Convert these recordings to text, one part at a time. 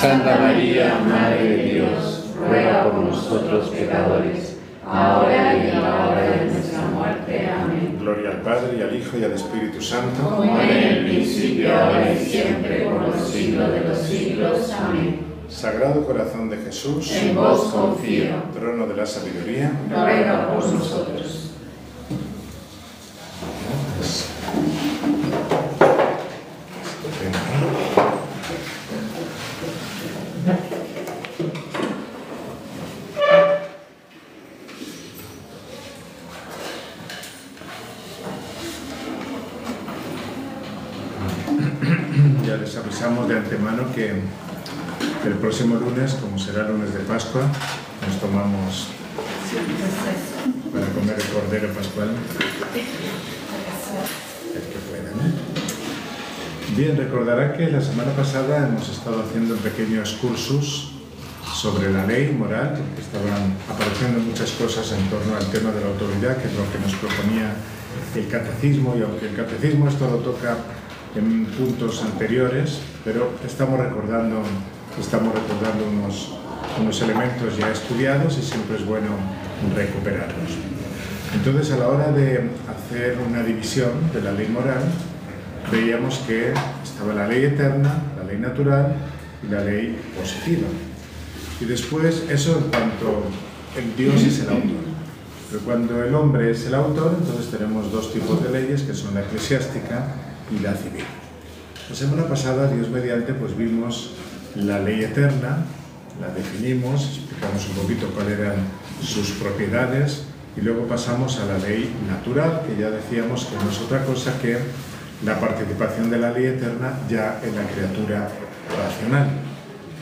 Santa María, Madre de Dios, ruega por nosotros pecadores, ahora y en la hora de nuestra muerte. Amén. Gloria al Padre, y al Hijo, y al Espíritu Santo. Como en el principio, ahora y siempre, por los siglos de los siglos. Amén. Sagrado Corazón de Jesús, En vos confío. trono de la sabiduría, Ruega por nosotros. Ya les avisamos de antemano que el próximo lunes, como será lunes de Pascua, nos tomamos para comer el cordero pascual. El que pueda, ¿no? Bien, recordará que la semana pasada hemos estado haciendo pequeños cursos sobre la ley moral, porque estaban apareciendo muchas cosas en torno al tema de la autoridad, que es lo que nos proponía el catecismo, y aunque el catecismo esto lo toca en puntos anteriores, pero estamos recordando unos elementos ya estudiados y siempre es bueno recuperarlos. Entonces, a la hora de hacer una división de la ley moral, veíamos que estaba la ley eterna, la ley natural y la ley positiva. Y después, eso en cuanto el Dios es el autor. Pero cuando el hombre es el autor, entonces tenemos dos tipos de leyes, que son la eclesiástica y la civil. La semana pasada, Dios mediante, pues vimos la ley eterna, la definimos, explicamos un poquito cuáles eran sus propiedades, y luego pasamos a la ley natural, que ya decíamos que no es otra cosa que la participación de la ley eterna ya en la criatura racional.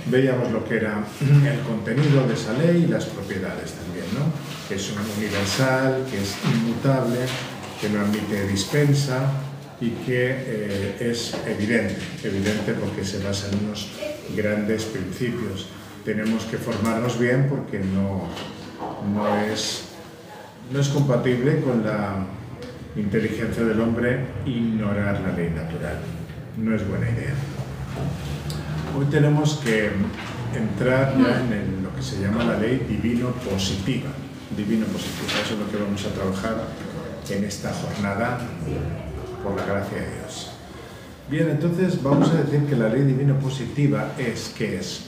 Veíamos lo que era el contenido de esa ley y las propiedades también, ¿no? Que es universal, que es inmutable, que no admite dispensa y que es evidente porque se basa en unos grandes principios. Tenemos que formarnos bien porque no es compatible con la inteligencia del hombre ignorar la ley natural. No es buena idea. Hoy tenemos que entrar ya en lo que se llama la ley divino-positiva. Divino-positiva, eso es lo que vamos a trabajar en esta jornada, por la gracia de Dios. Bien, entonces vamos a decir que la ley divino-positiva ¿qué es?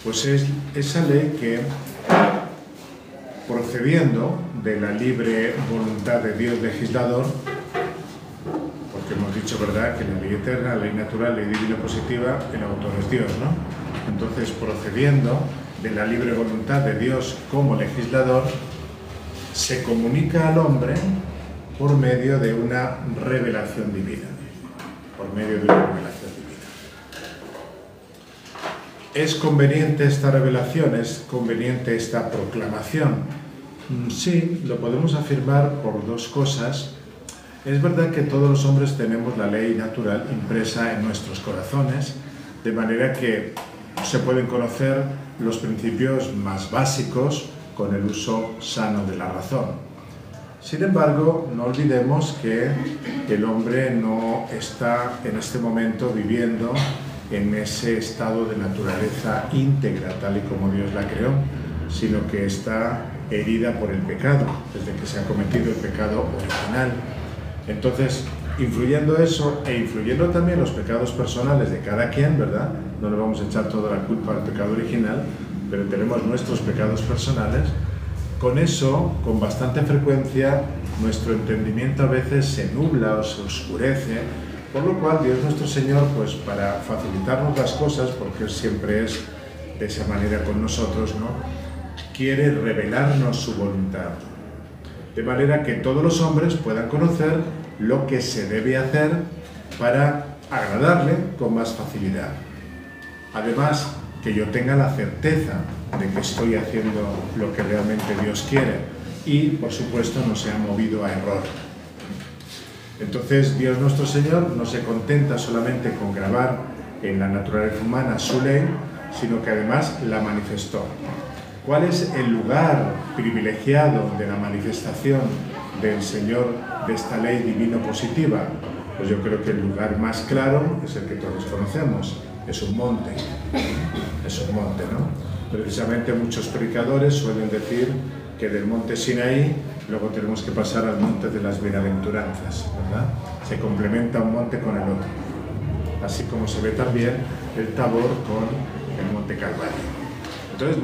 Pues es esa ley que, procediendo de la libre voluntad de Dios legislador, porque hemos dicho, ¿verdad?, que la ley eterna, la ley natural, la ley divino-positiva, el autor es Dios, ¿no? Entonces, procediendo de la libre voluntad de Dios como legislador, se comunica al hombre por medio de una revelación divina. ¿Es conveniente esta revelación? ¿Es conveniente esta proclamación? Sí, lo podemos afirmar por dos cosas. Es verdad que todos los hombres tenemos la ley natural impresa en nuestros corazones, de manera que se pueden conocer los principios más básicos con el uso sano de la razón. Sin embargo, no olvidemos que el hombre no está en este momento viviendo en ese estado de naturaleza íntegra, tal y como Dios la creó, sino que está herida por el pecado, desde que se ha cometido el pecado original. Entonces, influyendo eso e influyendo también los pecados personales de cada quien, ¿verdad? No le vamos a echar toda la culpa al pecado original, pero tenemos nuestros pecados personales. Con eso, con bastante frecuencia, nuestro entendimiento a veces se nubla o se oscurece, por lo cual Dios nuestro Señor, pues para facilitarnos las cosas, porque Él siempre es de esa manera con nosotros, ¿no?, quiere revelarnos su voluntad, de manera que todos los hombres puedan conocer lo que se debe hacer para agradarle con más facilidad. Además, que yo tenga la certeza de que estoy haciendo lo que realmente Dios quiere y, por supuesto, no sea movido a error. Entonces, Dios nuestro Señor no se contenta solamente con grabar en la naturaleza humana su ley, sino que además la manifestó. ¿Cuál es el lugar privilegiado de la manifestación del Señor de esta ley divino-positiva? Pues yo creo que el lugar más claro es el que todos conocemos, es un monte. es un monte, ¿no? Precisamente muchos predicadores suelen decir que del monte Sinaí luego tenemos que pasar al monte de las bienaventuranzas, ¿verdad? Se complementa un monte con el otro, así como se ve también el Tabor con el monte Calvario. Entonces,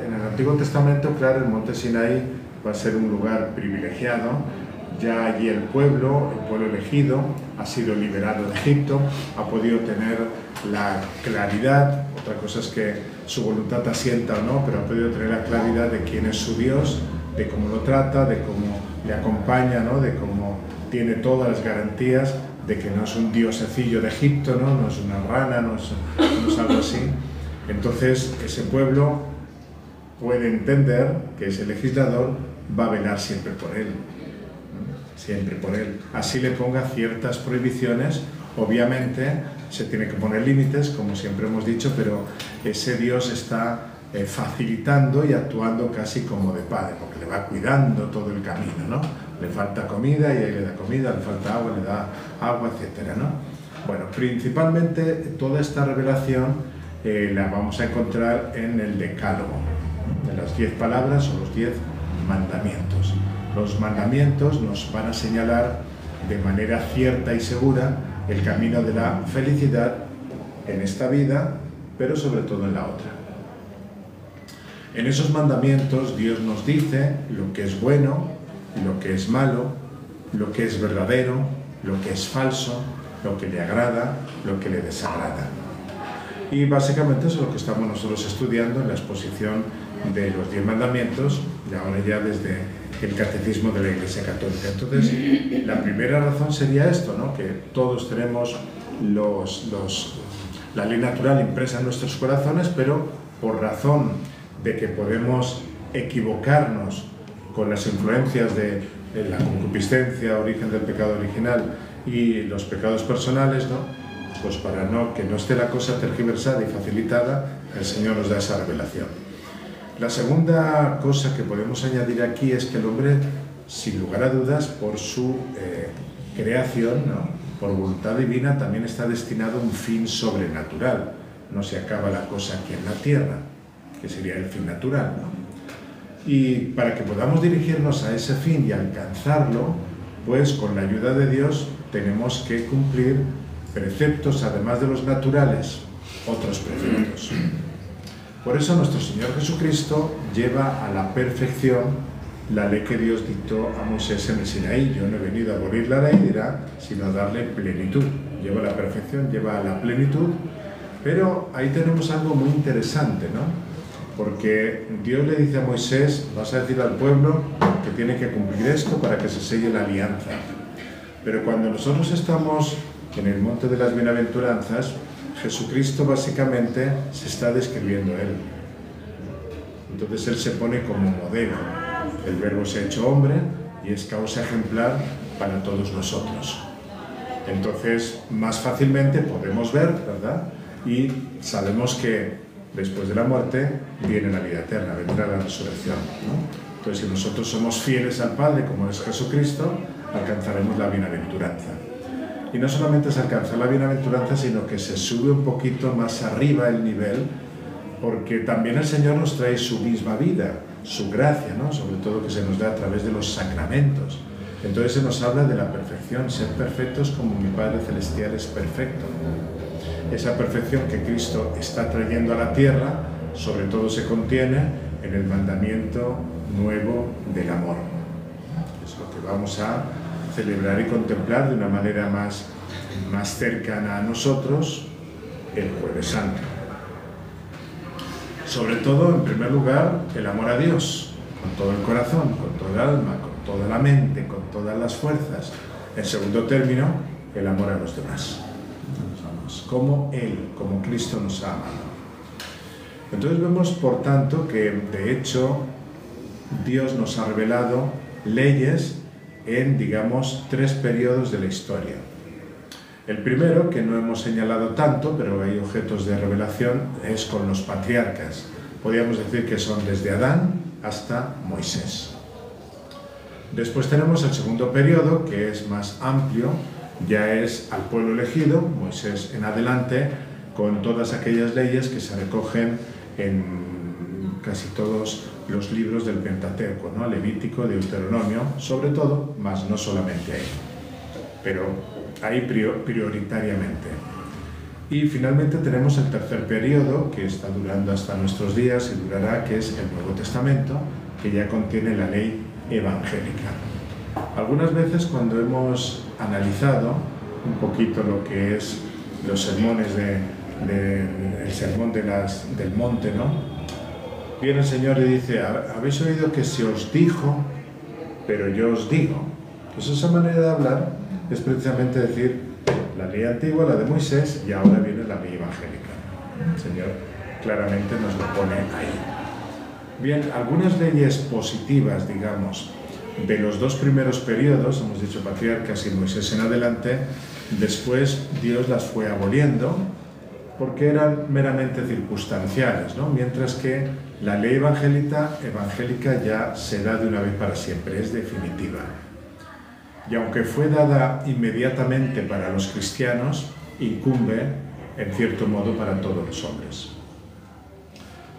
en el Antiguo Testamento, claro, el monte Sinaí va a ser un lugar privilegiado. Ya allí el pueblo elegido, ha sido liberado de Egipto, ha podido tener la claridad, otra cosa es que su voluntad asienta o no, pero ha podido tener la claridad de quién es su Dios, de cómo lo trata, de cómo le acompaña, ¿no? De cómo tiene todas las garantías de que no es un diosecillo de Egipto, ¿no? No es una rana, no es algo así. Entonces ese pueblo puede entender que ese legislador va a velar siempre por él, ¿no? Siempre por él. Así le ponga ciertas prohibiciones, obviamente se tiene que poner límites, como siempre hemos dicho, pero ese Dios está facilitando y actuando casi como de padre, porque le va cuidando todo el camino, ¿no? Le falta comida y ahí le da comida, le falta agua, le da agua, etcétera, ¿no? Bueno, principalmente toda esta revelación la vamos a encontrar en el Decálogo, de las 10 palabras o los 10 mandamientos. Los mandamientos nos van a señalar de manera cierta y segura el camino de la felicidad en esta vida, pero sobre todo en la otra. En esos mandamientos Dios nos dice lo que es bueno, lo que es malo, lo que es verdadero, lo que es falso, lo que le agrada, lo que le desagrada. Y básicamente eso es lo que estamos nosotros estudiando en la exposición de los 10 mandamientos, y ahora ya desde el Catecismo de la Iglesia Católica. Entonces, la primera razón sería esto, ¿no? Que todos tenemos la ley natural impresa en nuestros corazones, pero por razón de que podemos equivocarnos con las influencias de la concupiscencia, origen del pecado original, y los pecados personales, ¿no? Pues para que no esté la cosa tergiversada y facilitada, el Señor nos da esa revelación. La segunda cosa que podemos añadir aquí es que el hombre, sin lugar a dudas, por su creación, ¿no? Por voluntad divina, también está destinado a un fin sobrenatural. No se acaba la cosa aquí en la tierra, que sería el fin natural, ¿no? Y para que podamos dirigirnos a ese fin y alcanzarlo, pues con la ayuda de Dios tenemos que cumplir preceptos, además de los naturales, otros preceptos. Por eso nuestro Señor Jesucristo lleva a la perfección la ley que Dios dictó a Moisés en el Sinaí. Yo no he venido a abolir la ley, dirá, sino a darle plenitud. Lleva a la perfección, lleva a la plenitud, pero ahí tenemos algo muy interesante, ¿no? Porque Dios le dice a Moisés, vas a decir al pueblo que tiene que cumplir esto para que se selle la alianza. Pero cuando nosotros estamos en el monte de las bienaventuranzas, Jesucristo básicamente se está describiendo Él. Entonces Él se pone como modelo. El Verbo se ha hecho hombre y es causa ejemplar para todos nosotros. Entonces, más fácilmente podemos ver, ¿verdad? Y sabemos que después de la muerte viene la vida eterna, vendrá la resurrección, ¿no? Entonces, si nosotros somos fieles al Padre, como es Jesucristo, alcanzaremos la bienaventuranza. Y no solamente es alcanzar la bienaventuranza, sino que se sube un poquito más arriba el nivel, porque también el Señor nos trae su misma vida, su gracia, ¿no? Sobre todo que se nos da a través de los sacramentos. Entonces se nos habla de la perfección, ser perfectos como mi Padre Celestial es perfecto. Esa perfección que Cristo está trayendo a la tierra, sobre todo se contiene en el mandamiento nuevo del amor. Es lo que vamos a celebrar y contemplar de una manera más cercana a nosotros el Jueves Santo. Sobre todo, en primer lugar, el amor a Dios, con todo el corazón, con todo el alma, con toda la mente, con todas las fuerzas. En segundo término, el amor a los demás. Como Él, como Cristo nos ha amado. Entonces vemos, por tanto, que de hecho Dios nos ha revelado leyes en, digamos, 3 periodos de la historia. El primero, que no hemos señalado tanto, pero hay objetos de revelación, es con los patriarcas. Podríamos decir que son desde Adán hasta Moisés. Después tenemos el segundo periodo, que es más amplio, ya es al pueblo elegido, Moisés en adelante, con todas aquellas leyes que se recogen en casi todos los libros del Pentateuco, ¿no? Levítico, Deuteronomio, sobre todo, más no solamente ahí, pero ahí prioritariamente. Y finalmente tenemos el tercer periodo, que está durando hasta nuestros días y durará, que es el Nuevo Testamento, que ya contiene la ley evangélica. Algunas veces cuando hemos analizado un poquito lo que es los sermones el sermón del monte, ¿no? Viene el Señor y dice, habéis oído que se os dijo, pero yo os digo. Pues esa manera de hablar es precisamente decir la ley antigua, la de Moisés, y ahora viene la ley evangélica. El Señor claramente nos lo pone ahí. Bien, algunas leyes positivas, digamos, de los dos primeros periodos, hemos dicho patriarcas y Moisés en adelante, después Dios las fue aboliendo porque eran meramente circunstanciales, ¿no? Mientras que la ley evangélica ya se da de una vez para siempre, es definitiva. Y aunque fue dada inmediatamente para los cristianos, incumbe, en cierto modo, para todos los hombres.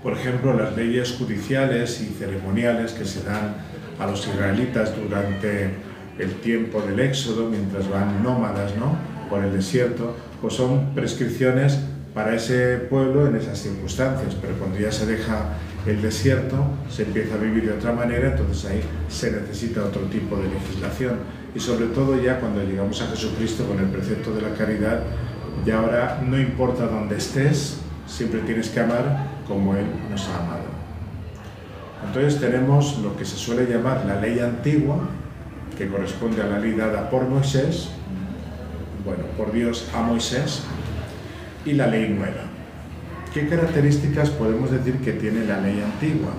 Por ejemplo, las leyes judiciales y ceremoniales que se dan a los israelitas durante el tiempo del Éxodo, mientras van nómadas, ¿no?, por el desierto, pues son prescripciones para ese pueblo en esas circunstancias, pero cuando ya se deja el desierto, se empieza a vivir de otra manera, entonces ahí se necesita otro tipo de legislación. Y sobre todo ya cuando llegamos a Jesucristo con el precepto de la caridad, ya ahora no importa dónde estés, siempre tienes que amar como Él nos ha amado. Entonces tenemos lo que se suele llamar la ley antigua, que corresponde a la ley dada por Moisés, bueno, por Dios a Moisés, y la ley nueva. ¿Qué características podemos decir que tiene la ley antigua?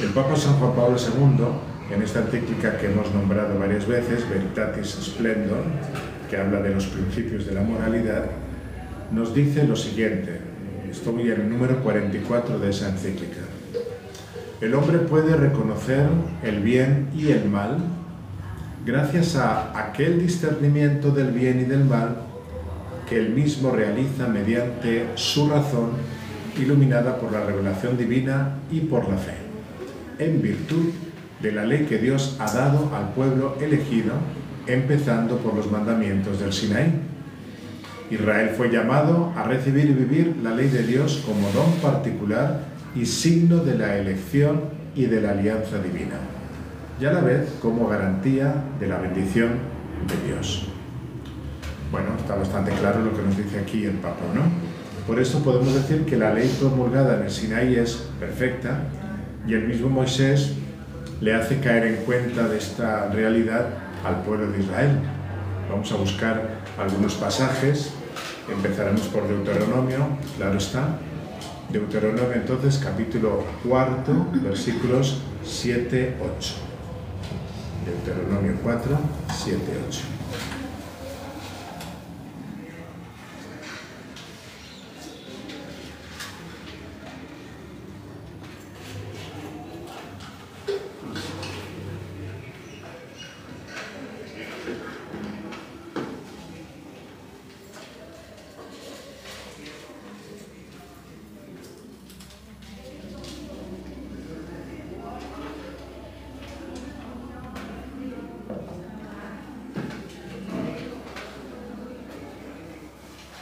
El Papa San Juan Pablo II, en esta encíclica que hemos nombrado varias veces, Veritatis Splendor, que habla de los principios de la moralidad, nos dice lo siguiente, estoy en el número 44 de esa encíclica. El hombre puede reconocer el bien y el mal gracias a aquel discernimiento del bien y del mal que él mismo realiza mediante su razón, iluminada por la revelación divina y por la fe, en virtud de la ley que Dios ha dado al pueblo elegido, empezando por los mandamientos del Sinaí. Israel fue llamado a recibir y vivir la ley de Dios como don particular y signo de la elección y de la alianza divina, y a la vez como garantía de la bendición de Dios. Bueno, está bastante claro lo que nos dice aquí el Papa, ¿no? Por eso podemos decir que la ley promulgada en el Sinaí es perfecta y el mismo Moisés le hace caer en cuenta de esta realidad al pueblo de Israel. Vamos a buscar algunos pasajes, empezaremos por Deuteronomio, claro está. Deuteronomio entonces, capítulo 4, versículos 7-8. Deuteronomio 4, 7-8.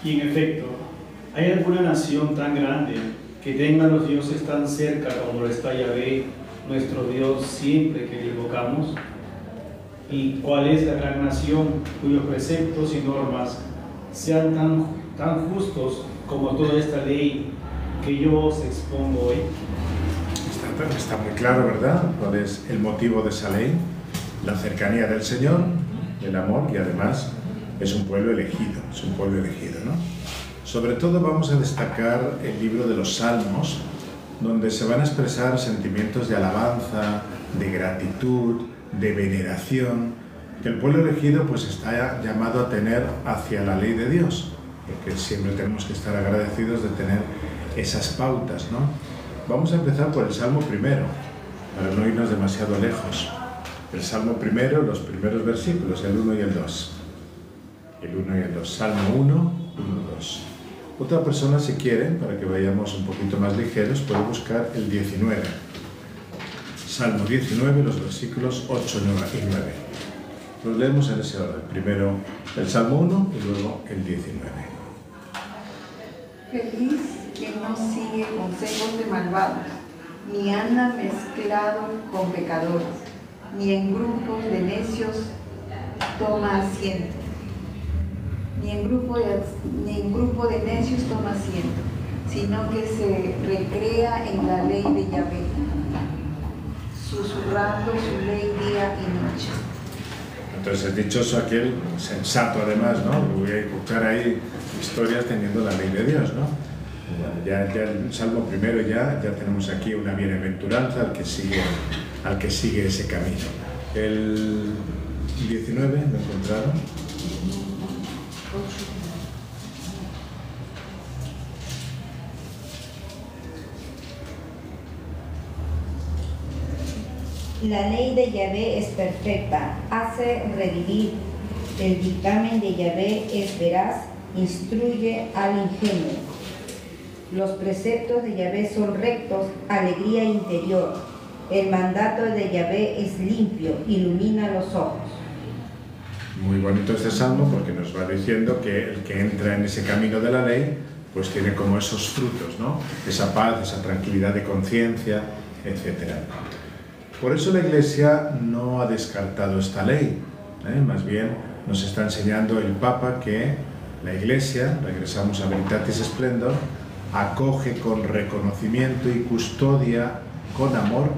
Y en efecto, ¿hay alguna nación tan grande que tenga a los dioses tan cerca como lo está Yahvé, nuestro Dios, siempre que le invocamos? ¿Y cuál es la gran nación cuyos preceptos y normas sean tan justos como toda esta ley que yo os expongo hoy? Está muy claro, ¿verdad?, cuál es el motivo de esa ley: la cercanía del Señor, el amor, y además es un pueblo elegido, ¿no? Sobre todo vamos a destacar el libro de los Salmos, donde se van a expresar sentimientos de alabanza, de gratitud, de veneración, que el pueblo elegido pues está llamado a tener hacia la ley de Dios, porque siempre tenemos que estar agradecidos de tener esas pautas, ¿no? Vamos a empezar por el Salmo primero, para no irnos demasiado lejos. El Salmo primero, los primeros versículos, el 1 y el 2. El 1 y el 2. Salmo 1, 1, 2. Otra persona, si quiere, para que vayamos un poquito más ligeros, puede buscar el 19. Salmo 19, los versículos 8 y 9. Los leemos en ese orden. Primero el Salmo 1 y luego el 19. Feliz quien no sigue consejos de malvados, ni anda mezclado con pecadores, ni en grupos de necios toma asiento. Ni en grupo de necios toma asiento, sino que se recrea en la ley de Yahvé, susurrando su ley día y noche. Entonces es dichoso aquel sensato, además, ¿no? Voy a escuchar ahí historias teniendo la ley de Dios, ¿no? Ya el Salmo primero ya tenemos aquí una bienaventuranza al que sigue ese camino. El 19, ¿lo encontraron? La ley de Yahvé es perfecta, hace revivir. El dictamen de Yahvé es veraz, instruye al ingenuo. Los preceptos de Yahvé son rectos, alegría interior. El mandato de Yahvé es limpio, ilumina los ojos. Muy bonito este salmo porque nos va diciendo que el que entra en ese camino de la ley pues tiene como esos frutos, ¿no? Esa paz, esa tranquilidad de conciencia, etc. Por eso la Iglesia no ha descartado esta ley, más bien nos está enseñando el Papa que la Iglesia, regresamos a Veritatis Splendor, acoge con reconocimiento y custodia con amor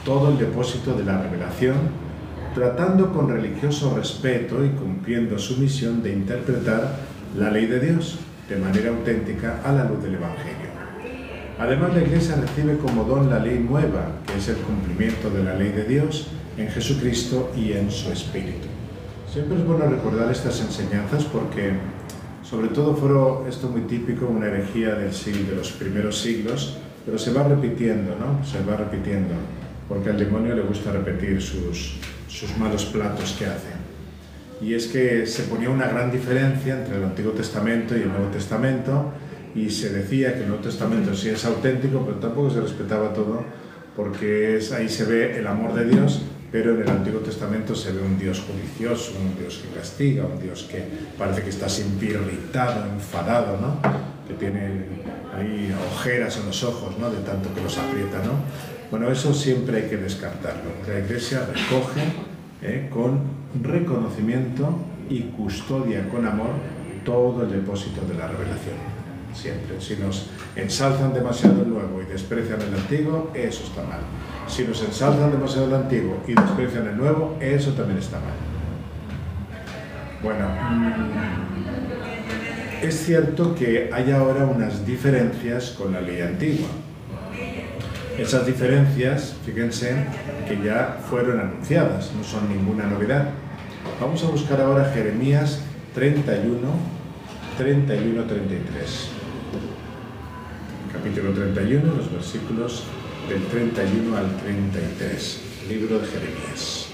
todo el depósito de la revelación, tratando con religioso respeto y cumpliendo su misión de interpretar la ley de Dios de manera auténtica a la luz del Evangelio. Además, la Iglesia recibe como don la ley nueva, que es el cumplimiento de la ley de Dios en Jesucristo y en su Espíritu. Siempre es bueno recordar estas enseñanzas porque, sobre todo, fue esto muy típico, una herejía de los primeros siglos, pero se va repitiendo, ¿no? Se va repitiendo, porque al demonio le gusta repetir sus malos platos que hace. Y es que se ponía una gran diferencia entre el Antiguo Testamento y el Nuevo Testamento, y se decía que el Nuevo Testamento sí es auténtico, pero tampoco se respetaba todo, porque ahí se ve el amor de Dios, pero en el Antiguo Testamento se ve un Dios juicioso, un Dios que castiga, un Dios que parece que está siempre irritado, enfadado, ¿no? Que tiene ahí ojeras en los ojos, ¿no? De tanto que los aprieta, ¿no? Bueno, eso siempre hay que descartarlo. La Iglesia recoge con reconocimiento y custodia con amor todo el depósito de la revelación. Siempre. Si nos ensalzan demasiado el nuevo y desprecian el antiguo, eso está mal. Si nos ensalzan demasiado el antiguo y desprecian el nuevo, eso también está mal. Bueno, es cierto que hay ahora unas diferencias con la ley antigua. Esas diferencias, fíjense, que ya fueron anunciadas, no son ninguna novedad. Vamos a buscar ahora Jeremías 31, 33. Capítulo 31, los versículos del 31 al 33, libro de Jeremías.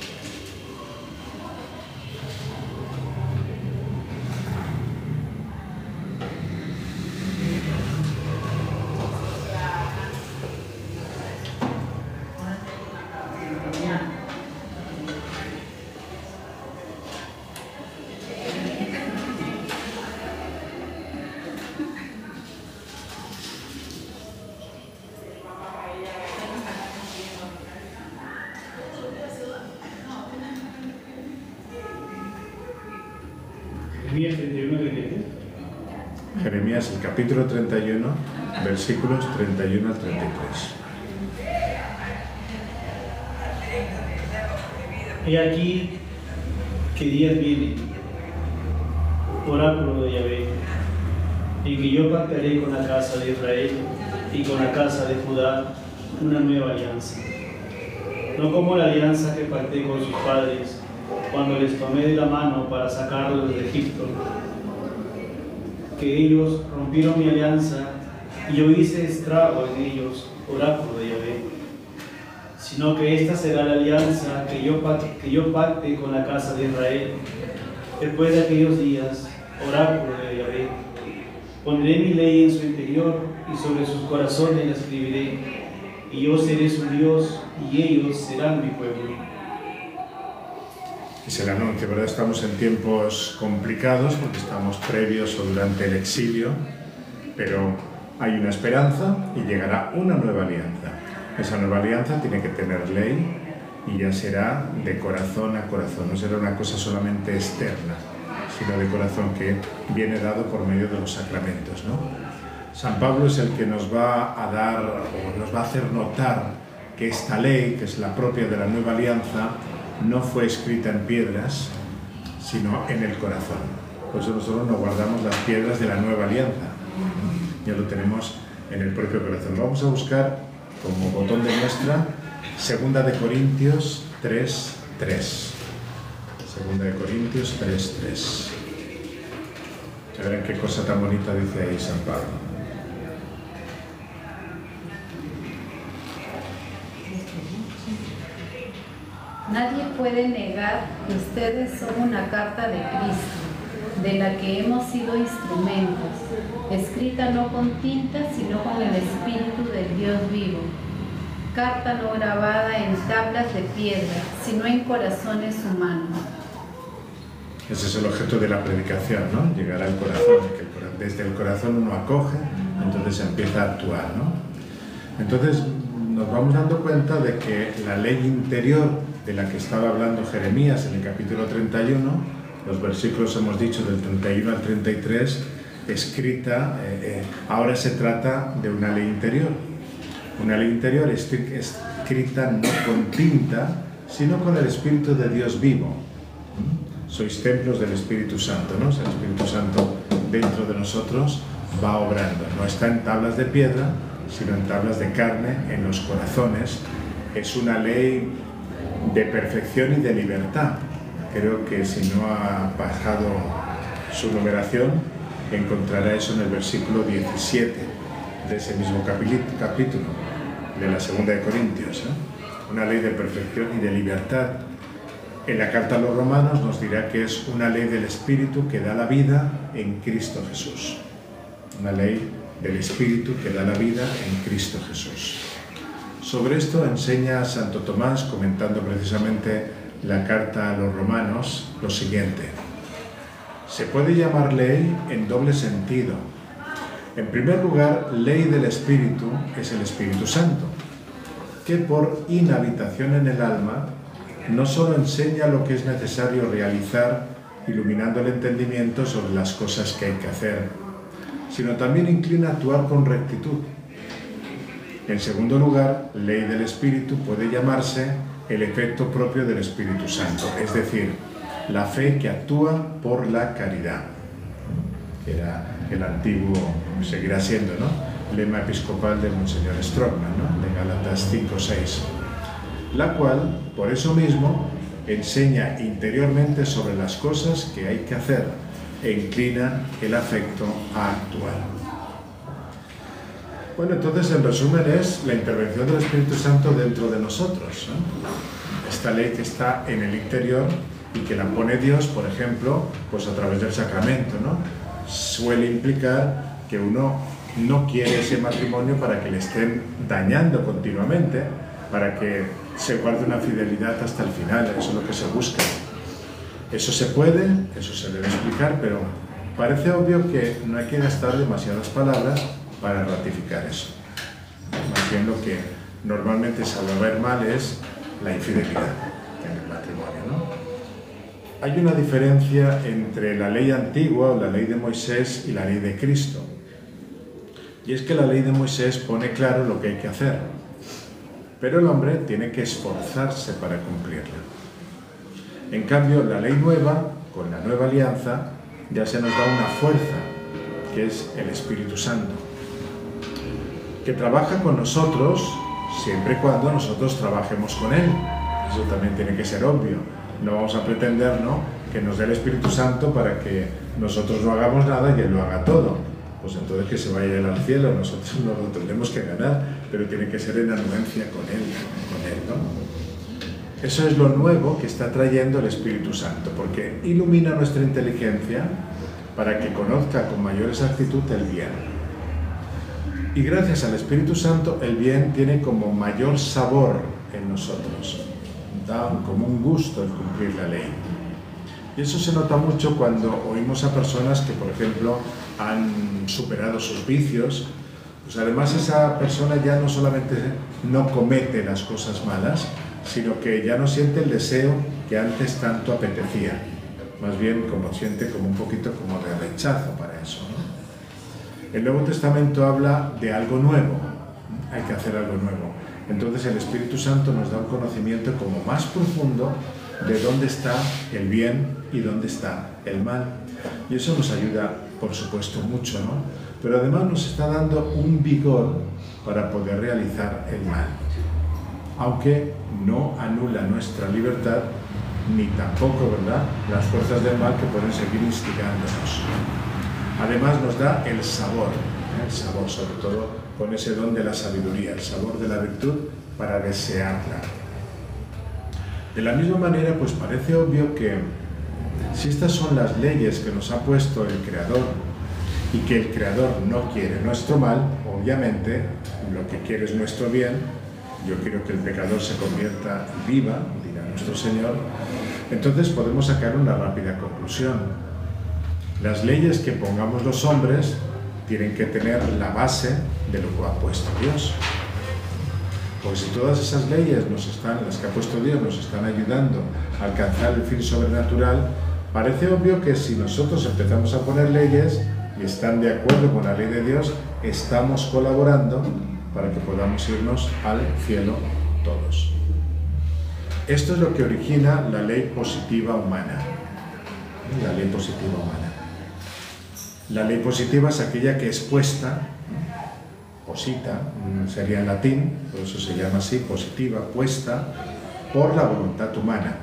Jeremías, el capítulo 31, versículos 31 al 33. He aquí que días vienen, oráculo de Yahvé, en que yo pactaré con la casa de Israel y con la casa de Judá una nueva alianza. No como la alianza que pacté con sus padres cuando les tomé de la mano para sacarlos de Egipto, que ellos rompieron mi alianza y yo hice estrago en ellos, oráculo de Yahvé, sino que esta será la alianza que yo pacte con la casa de Israel después de aquellos días, oráculo de Yahvé. Pondré mi ley en su interior y sobre sus corazones la escribiré, y yo seré su Dios y ellos serán mi pueblo. Es el anuncio, ¿verdad? Estamos en tiempos complicados porque estamos previos o durante el exilio, pero hay una esperanza y llegará una nueva alianza. Esa nueva alianza tiene que tener ley y ya será de corazón a corazón, no será una cosa solamente externa, sino de corazón, que viene dado por medio de los sacramentos, ¿no? San Pablo es el que nos va a dar o nos va a hacer notar que esta ley, que es la propia de la nueva alianza, no fue escrita en piedras, sino en el corazón. Por eso nosotros nos guardamos las piedras de la nueva alianza. Ya lo tenemos en el propio corazón. Vamos a buscar como botón de muestra 2 de Corintios 3:3. 2 de Corintios 3:3. A ver qué cosa tan bonita dice ahí San Pablo. Nadie puede negar que ustedes son una carta de Cristo, de la que hemos sido instrumentos, escrita no con tinta, sino con el Espíritu del Dios vivo. Carta no grabada en tablas de piedra, sino en corazones humanos. Ese es el objeto de la predicación, ¿no? Llegar al corazón, que desde el corazón uno acoge, entonces empieza a actuar, ¿no? Entonces nos vamos dando cuenta de que la ley interior de la que estaba hablando Jeremías en el capítulo 31, los versículos hemos dicho del 31 al 33, escrita, ahora se trata de una ley interior. Una ley interior escrita no con tinta, sino con el Espíritu de Dios vivo. Sois templos del Espíritu Santo, ¿no? O sea, el Espíritu Santo dentro de nosotros va obrando. No está en tablas de piedra, sino en tablas de carne, en los corazones. Es una ley de perfección y de libertad. Creo que si no ha pasado su numeración, encontrará eso en el versículo 17 de ese mismo capítulo de la 2 de Corintios, ¿eh? Una ley de perfección y de libertad. En la carta a los Romanos nos dirá que es una ley del Espíritu que da la vida en Cristo Jesús. Una ley del Espíritu que da la vida en Cristo Jesús. Sobre esto enseña Santo Tomás, comentando precisamente la carta a los Romanos, lo siguiente. Se puede llamar ley en doble sentido. En primer lugar, ley del Espíritu es el Espíritu Santo, que por inhabitación en el alma no solo enseña lo que es necesario realizar, iluminando el entendimiento sobre las cosas que hay que hacer, sino también inclina a actuar con rectitud. En segundo lugar, ley del Espíritu puede llamarse el efecto propio del Espíritu Santo, es decir, la fe que actúa por la caridad, que era el antiguo, seguirá siendo, ¿no?, lema episcopal de Monseñor Strockman, ¿no?, de Gálatas 5:6, la cual, por eso mismo, enseña interiormente sobre las cosas que hay que hacer e inclina el afecto a actuar. Bueno, entonces, en resumen, es la intervención del Espíritu Santo dentro de nosotros, ¿no? Esta ley que está en el interior y que la pone Dios, por ejemplo, pues a través del sacramento, ¿no? Suele implicar que uno no quiere ese matrimonio para que le estén dañando continuamente, para que se guarde una fidelidad hasta el final. Eso es lo que se busca. Eso se puede, eso se debe explicar, pero parece obvio que no hay que gastar demasiadas palabras para ratificar eso. Más bien lo que normalmente se va a ver mal es la infidelidad en el matrimonio, ¿no? Hay una diferencia entre la ley antigua o la ley de Moisés y la ley de Cristo. Y es que la ley de Moisés pone claro lo que hay que hacer, pero el hombre tiene que esforzarse para cumplirla. En cambio, la ley nueva, con la nueva alianza, ya se nos da una fuerza, que es el Espíritu Santo, que trabaja con nosotros siempre y cuando nosotros trabajemos con Él. Eso también tiene que ser obvio. No vamos a pretender, ¿no?, que nos dé el Espíritu Santo para que nosotros no hagamos nada y Él lo haga todo. Pues entonces que se vaya Él al cielo, nosotros nos lo tendremos que ganar, pero tiene que ser en anuencia con Él, ¿no? Eso es lo nuevo que está trayendo el Espíritu Santo, porque ilumina nuestra inteligencia para que conozca con mayor exactitud el bien. Y gracias al Espíritu Santo, el bien tiene como mayor sabor en nosotros, da como un gusto el cumplir la ley. Y eso se nota mucho cuando oímos a personas que, por ejemplo, han superado sus vicios. Pues además esa persona ya no solamente no comete las cosas malas, sino que ya no siente el deseo que antes tanto apetecía. Más bien como siente como un poquito como de rechazo para eso, ¿no? El Nuevo Testamento habla de algo nuevo, hay que hacer algo nuevo. Entonces el Espíritu Santo nos da un conocimiento como más profundo de dónde está el bien y dónde está el mal. Y eso nos ayuda, por supuesto, mucho, ¿no? Pero además nos está dando un vigor para poder realizar el mal, aunque no anula nuestra libertad, ni tampoco, ¿verdad?, las fuerzas del mal que pueden seguir instigándonos. Además nos da el sabor, sobre todo con ese don de la sabiduría, el sabor de la virtud para desearla. De la misma manera, pues parece obvio que si estas son las leyes que nos ha puesto el Creador y que el Creador no quiere nuestro mal, obviamente lo que quiere es nuestro bien. Yo quiero que el pecador se convierta y viva, dirá nuestro Señor. Entonces podemos sacar una rápida conclusión. Las leyes que pongamos los hombres tienen que tener la base de lo que ha puesto Dios. Porque si todas esas leyes las que ha puesto Dios nos están ayudando a alcanzar el fin sobrenatural, parece obvio que si nosotros empezamos a poner leyes y están de acuerdo con la ley de Dios, estamos colaborando para que podamos irnos al cielo todos. Esto es lo que origina la ley positiva humana. La ley positiva humana. La ley positiva es aquella que es puesta, posita, sería en latín, por eso se llama así, positiva, puesta por la voluntad humana.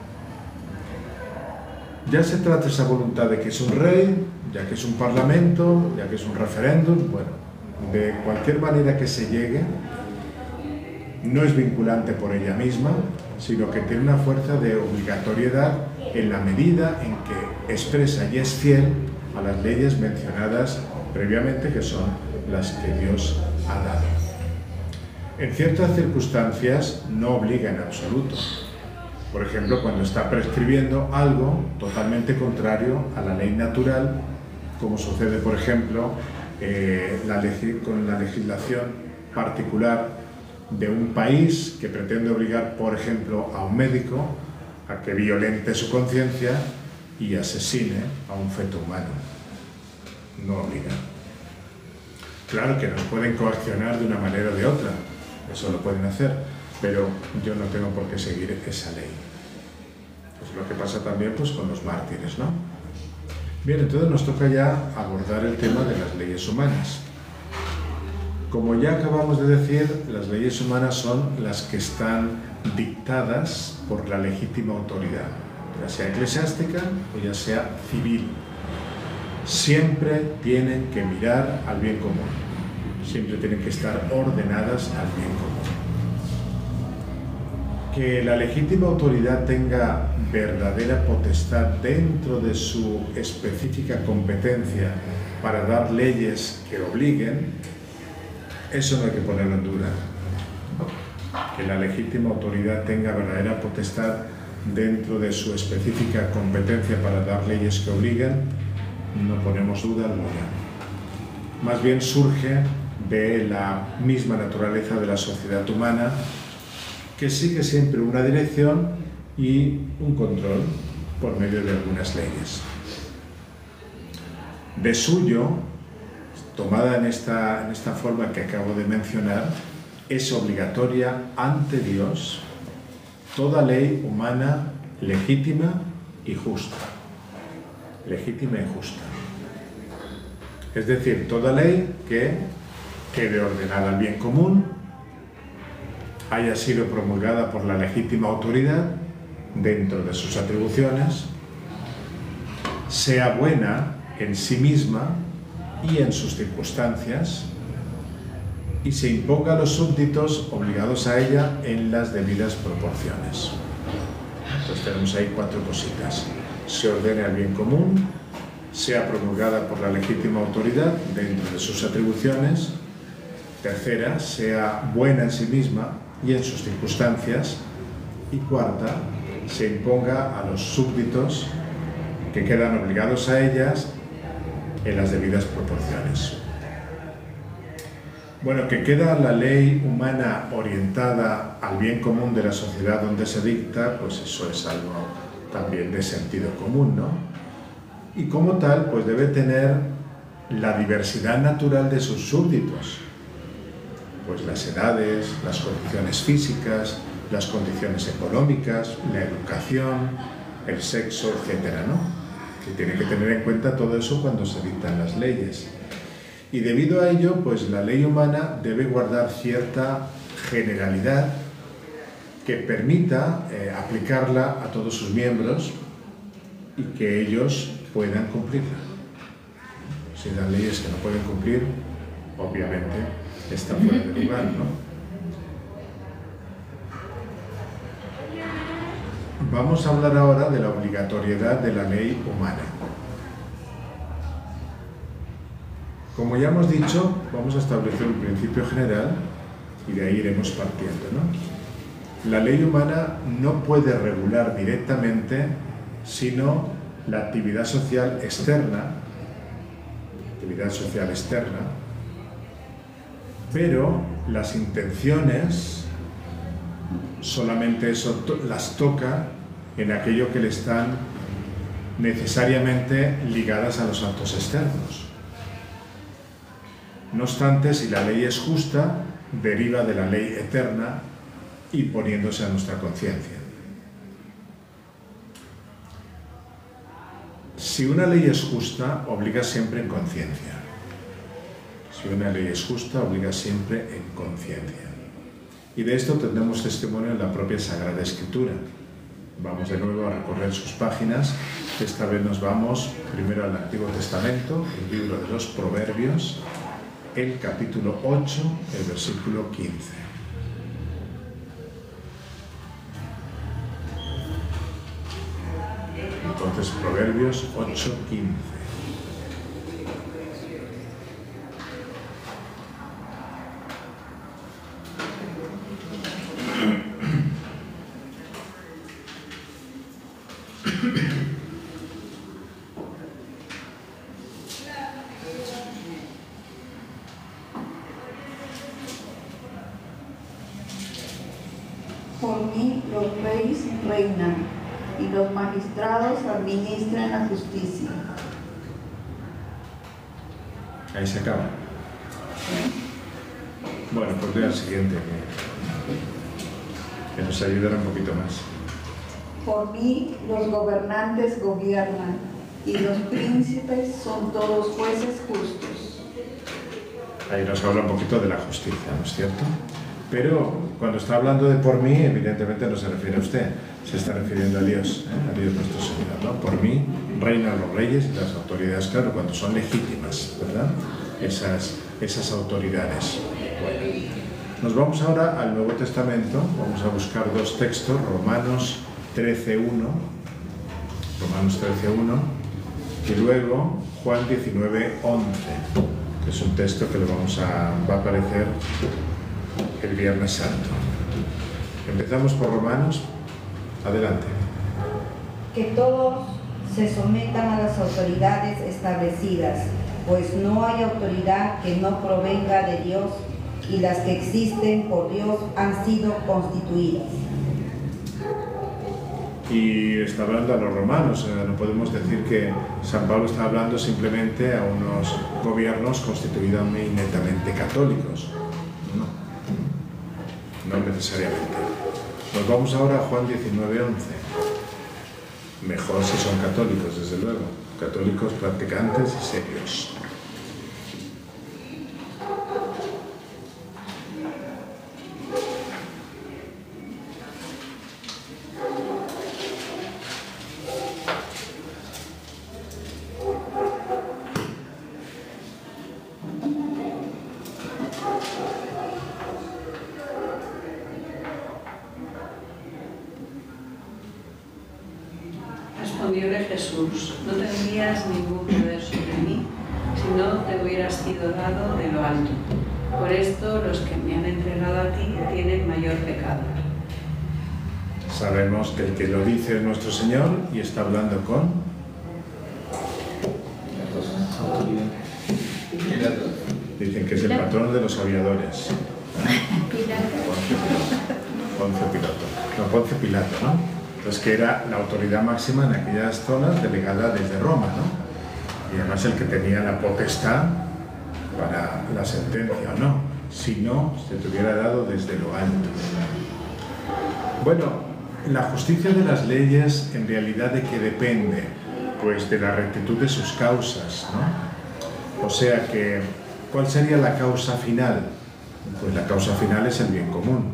Ya se trata esa voluntad de que es un rey, ya que es un parlamento, ya que es un referéndum, bueno, de cualquier manera que se llegue, no es vinculante por ella misma, sino que tiene una fuerza de obligatoriedad en la medida en que expresa y es fiel a las leyes mencionadas previamente, que son las que Dios ha dado. En ciertas circunstancias no obliga en absoluto. Por ejemplo, cuando está prescribiendo algo totalmente contrario a la ley natural, como sucede, por ejemplo, con la legislación particular de un país que pretende obligar, por ejemplo, a un médico a que violente su conciencia y asesine a un feto humano. No obliga. Claro que nos pueden coaccionar de una manera o de otra, eso lo pueden hacer, pero yo no tengo por qué seguir esa ley. Es lo que pasa también pues, con los mártires, ¿no? Bien, entonces nos toca ya abordar el tema de las leyes humanas. Como ya acabamos de decir, las leyes humanas son las que están dictadas por la legítima autoridad, ya sea eclesiástica o ya sea civil. Siempre tienen que mirar al bien común, siempre tienen que estar ordenadas al bien común. Que la legítima autoridad tenga verdadera potestad dentro de su específica competencia para dar leyes que obliguen, eso no hay que ponerlo en duda. Que la legítima autoridad tenga verdadera potestad dentro de su específica competencia para dar leyes que obliguen, no ponemos duda alguna. Más bien surge de la misma naturaleza de la sociedad humana, que sigue siempre una dirección y un control por medio de algunas leyes. De suyo, tomada en esta forma que acabo de mencionar, es obligatoria ante Dios toda ley humana legítima y justa. Legítima y justa. Es decir, toda ley que quede ordenada al bien común, haya sido promulgada por la legítima autoridad dentro de sus atribuciones, sea buena en sí misma y en sus circunstancias, y se imponga a los súbditos obligados a ella en las debidas proporciones. Entonces tenemos ahí 4 cositas. Se ordene al bien común, sea promulgada por la legítima autoridad dentro de sus atribuciones. Tercera, sea buena en sí misma y en sus circunstancias. Y cuarta, se imponga a los súbditos que quedan obligados a ellas en las debidas proporciones. Bueno, que queda la ley humana orientada al bien común de la sociedad donde se dicta, pues eso es algo también de sentido común, ¿no? Y como tal, pues debe tener la diversidad natural de sus súbditos, pues las edades, las condiciones físicas, las condiciones económicas, la educación, el sexo, etcétera, ¿no? Que tiene que tener en cuenta todo eso cuando se dictan las leyes. Y debido a ello, pues la ley humana debe guardar cierta generalidad que permita aplicarla a todos sus miembros y que ellos puedan cumplirla. Si las leyes que no pueden cumplir, obviamente, están fuera de lugar, ¿no? Vamos a hablar ahora de la obligatoriedad de la ley humana. Como ya hemos dicho, vamos a establecer un principio general y de ahí iremos partiendo, ¿no? La ley humana no puede regular directamente, sino la actividad social externa, pero las intenciones solamente eso las toca en aquello que le están necesariamente ligadas a los actos externos. No obstante, si la ley es justa, deriva de la ley eterna imponiéndose a nuestra conciencia. Si una ley es justa, obliga siempre en conciencia. Si una ley es justa, obliga siempre en conciencia. Y de esto tendremos testimonio en la propia Sagrada Escritura. Vamos de nuevo a recorrer sus páginas. Esta vez nos vamos primero al Antiguo Testamento, el libro de los Proverbios, el capítulo 8, el versículo 15. Entonces, Proverbios 8, 15. Por mí los reyes reinan y los magistrados administran la justicia. Ahí se acaba. Bueno, pues lea el siguiente, que nos ayudará un poquito más. Por mí los gobernantes gobiernan y los príncipes son todos jueces justos. Ahí nos habla un poquito de la justicia, ¿no es cierto? Pero cuando está hablando de por mí, evidentemente no se refiere a usted, se está refiriendo a Dios, a Dios nuestro Señor, ¿no? Por mí reinan los reyes y las autoridades, claro, cuando son legítimas, ¿verdad? Esas autoridades. Bueno, nos vamos ahora al Nuevo Testamento, vamos a buscar dos textos, Romanos 13.1, y luego Juan 19.11, que es un texto que va a aparecer el Viernes Santo. Empezamos por Romanos. Adelante. Que todos se sometan a las autoridades establecidas, pues no hay autoridad que no provenga de Dios, y las que existen por Dios han sido constituidas. Y está hablando a los romanos, no podemos decir que San Pablo está hablando simplemente a unos gobiernos constituidos netamente católicos. No necesariamente. Nos vamos ahora a Juan 19.11. Mejor si son católicos, desde luego. Católicos practicantes y serios. respondióle Jesús: no tendrías ningún poder sobre mí si no te hubieras sido dado de lo alto. Por esto los que me han entregado a ti tienen mayor pecado. Sabemos que el que lo dice es nuestro Señor y está hablando con Pilato. Dicen que es el patrón de los aviadores. Poncio Pilato. No, Poncio Pilato, ¿no? Entonces, que era la autoridad máxima en aquellas zonas, delegada desde Roma, ¿no? Y además el que tenía la potestad para la sentencia o no, si no se te hubiera dado desde lo alto. Bueno, la justicia de las leyes, en realidad, ¿de qué depende? Pues de la rectitud de sus causas, ¿no? O sea que, ¿cuál sería la causa final? Pues la causa final es el bien común.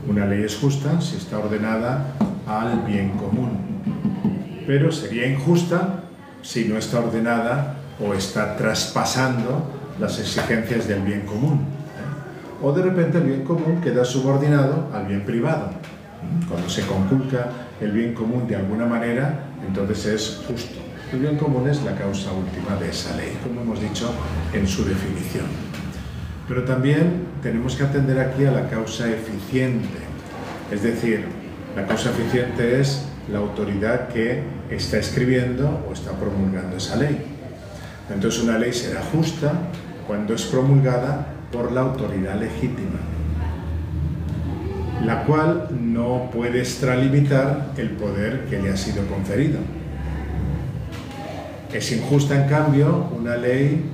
Una ley es justa si está ordenada al bien común, pero sería injusta si no está ordenada o está traspasando las exigencias del bien común. O de repente el bien común queda subordinado al bien privado. Cuando se conculca el bien común de alguna manera, entonces es justo. El bien común es la causa última de esa ley, como hemos dicho en su definición. Pero también tenemos que atender aquí a la causa eficiente. Es decir, la causa eficiente es la autoridad que está escribiendo o está promulgando esa ley. Entonces una ley será justa cuando es promulgada por la autoridad legítima, la cual no puede extralimitar el poder que le ha sido conferido. Es injusta, en cambio, una ley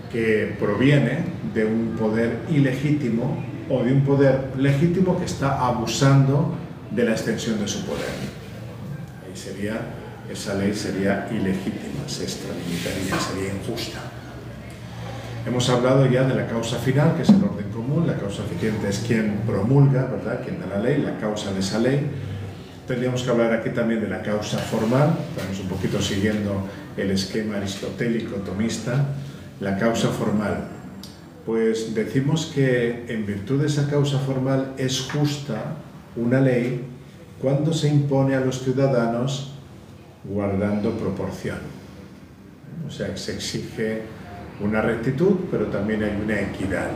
que proviene de un poder ilegítimo o de un poder legítimo que está abusando de la extensión de su poder. Ahí esa ley sería ilegítima, se extralimitaría, sería injusta. Hemos hablado ya de la causa final, que es el orden común. La causa eficiente es quien promulga, ¿verdad?, quien da la ley, la causa de esa ley. Tendríamos que hablar aquí también de la causa formal. Estamos un poquito siguiendo el esquema aristotélico tomista. La causa formal. Pues decimos que en virtud de esa causa formal es justa una ley cuando se impone a los ciudadanos guardando proporción. O sea, que se exige una rectitud, pero también hay una equidad.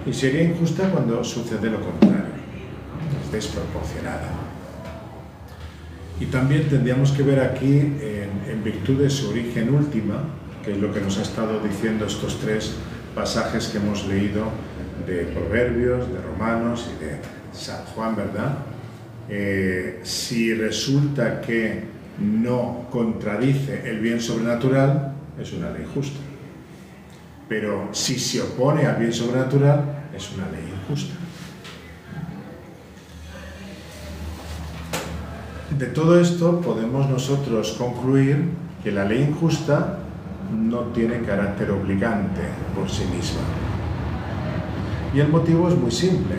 Y sería injusta cuando sucede lo contrario, es desproporcionada. Y también tendríamos que ver aquí, en virtud de su origen última, que es lo que nos ha estado diciendo estos tres pasajes que hemos leído de Proverbios, de Romanos y de San Juan, ¿verdad? Si resulta que no contradice el bien sobrenatural, es una ley justa. Pero si se opone al bien sobrenatural, es una ley injusta. De todo esto podemos nosotros concluir que la ley injusta no tiene carácter obligante por sí misma. Y el motivo es muy simple,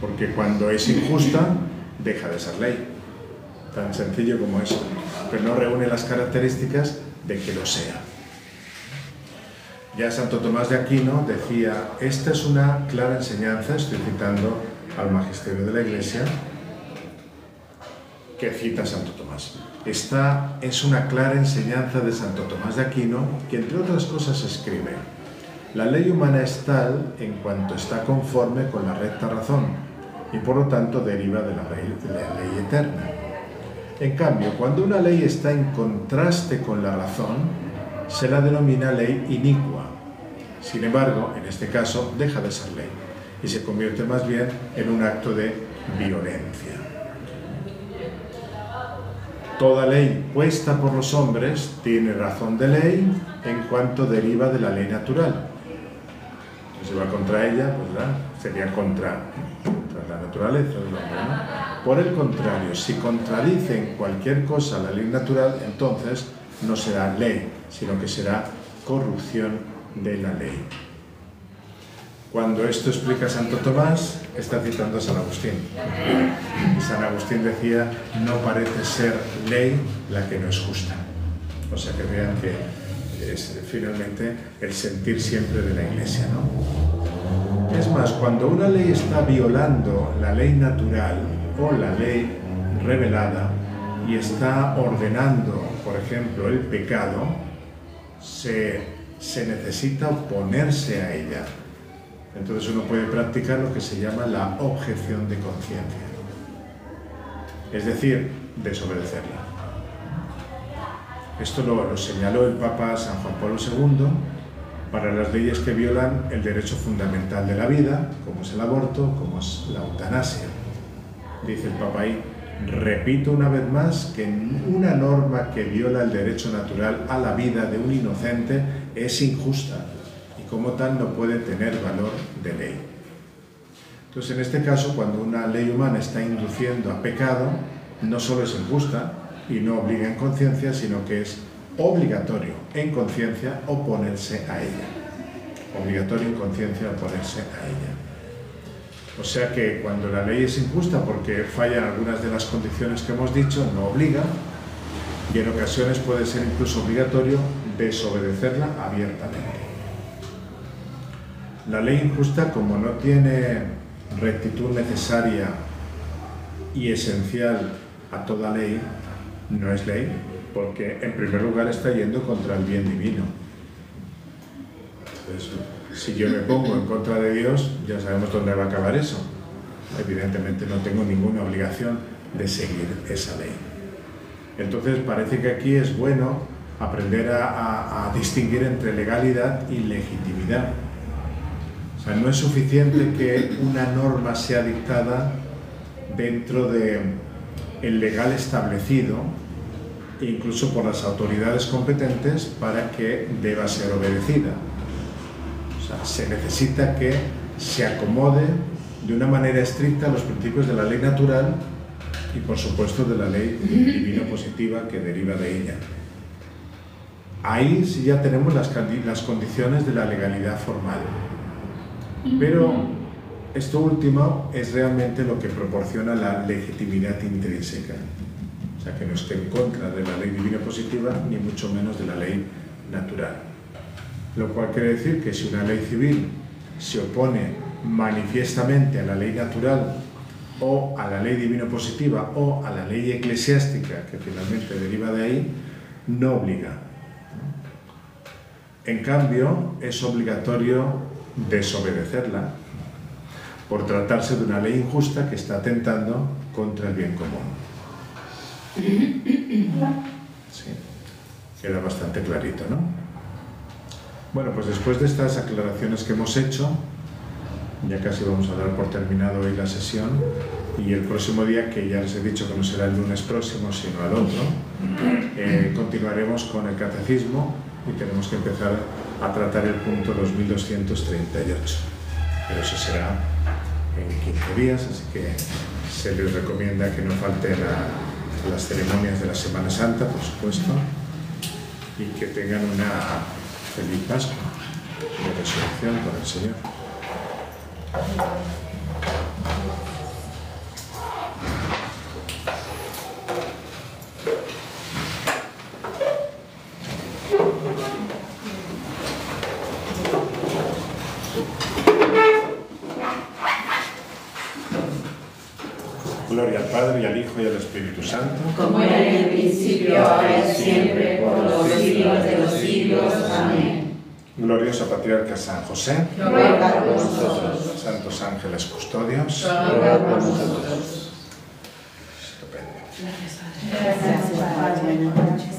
porque cuando es injusta, deja de ser ley. Tan sencillo como eso, pero no reúne las características de que lo sea. Ya Santo Tomás de Aquino decía, esta es una clara enseñanza, estoy citando al Magisterio de la Iglesia, que cita Santo Tomás. Esta es una clara enseñanza de Santo Tomás de Aquino, que entre otras cosas escribe: la ley humana es tal en cuanto está conforme con la recta razón y por lo tanto deriva de la ley eterna. En cambio, cuando una ley está en contraste con la razón, se la denomina ley inicua. Sin embargo, en este caso, deja de ser ley y se convierte más bien en un acto de violencia. Toda ley puesta por los hombres tiene razón de ley en cuanto deriva de la ley natural. Si va contra ella, pues sería contra la naturaleza del hombre, ¿no? Por el contrario, si contradice en cualquier cosa la ley natural, entonces no será ley, sino que será corrupción de la ley. Cuando esto explica Santo Tomás, está citando a San Agustín. San Agustín decía, no parece ser ley la que no es justa. O sea que vean que es finalmente el sentir siempre de la Iglesia, ¿no? Es más, cuando una ley está violando la ley natural o la ley revelada, y está ordenando, por ejemplo, el pecado, se necesita oponerse a ella. Entonces uno puede practicar lo que se llama la objeción de conciencia, es decir, desobedecerla. Esto lo señaló el Papa San Juan Pablo II para las leyes que violan el derecho fundamental de la vida, como es el aborto, como es la eutanasia. Dice el Papa ahí: repito una vez más que una norma que viola el derecho natural a la vida de un inocente es injusta y como tal no puede tener valor de ley. Entonces, en este caso, cuando una ley humana está induciendo a pecado, no solo es injusta y no obliga en conciencia, sino que es obligatorio en conciencia oponerse a ella. Obligatorio en conciencia oponerse a ella. O sea que cuando la ley es injusta porque fallan algunas de las condiciones que hemos dicho, no obliga, y en ocasiones puede ser incluso obligatorio desobedecerla abiertamente. La ley injusta, como no tiene rectitud necesaria y esencial a toda ley, no es ley, porque en primer lugar está yendo contra el bien divino. Entonces, si yo me pongo en contra de Dios, ya sabemos dónde va a acabar eso. Evidentemente no tengo ninguna obligación de seguir esa ley. Entonces parece que aquí es bueno aprender a distinguir entre legalidad y legitimidad. O sea, no es suficiente que una norma sea dictada dentro del legal establecido, incluso por las autoridades competentes, para que deba ser obedecida. O sea, se necesita que se acomode de una manera estricta a los principios de la ley natural y, por supuesto, de la ley divino-positiva que deriva de ella. Ahí sí ya tenemos las condiciones de la legalidad formal. Pero esto último es realmente lo que proporciona la legitimidad intrínseca. O sea, que no esté en contra de la ley divina positiva, ni mucho menos de la ley natural. Lo cual quiere decir que si una ley civil se opone manifiestamente a la ley natural o a la ley divina positiva o a la ley eclesiástica, que finalmente deriva de ahí, no obliga. En cambio, es obligatorio desobedecerla por tratarse de una ley injusta que está atentando contra el bien común. Sí, queda bastante clarito, ¿no? Bueno, pues después de estas aclaraciones que hemos hecho, ya casi vamos a dar por terminado hoy la sesión, y el próximo día, que ya les he dicho que no será el lunes próximo, sino al otro, continuaremos con el catecismo y tenemos que empezar a tratar el punto 2238. Pero eso será en 15 días, así que se les recomienda que no falten a las ceremonias de la Semana Santa, por supuesto, y que tengan una feliz Pascua de resurrección con el Señor. Gloria al Padre, y al Hijo, y al Espíritu Santo. Como era en el principio, ahora y siempre, por los siglos de los siglos. Amén. Gloriosa Patriarca San José, ruega por nosotros. Santos ángeles custodios, Ruega por nosotros. Estupendo. Gracias, Padre. Buenas noches.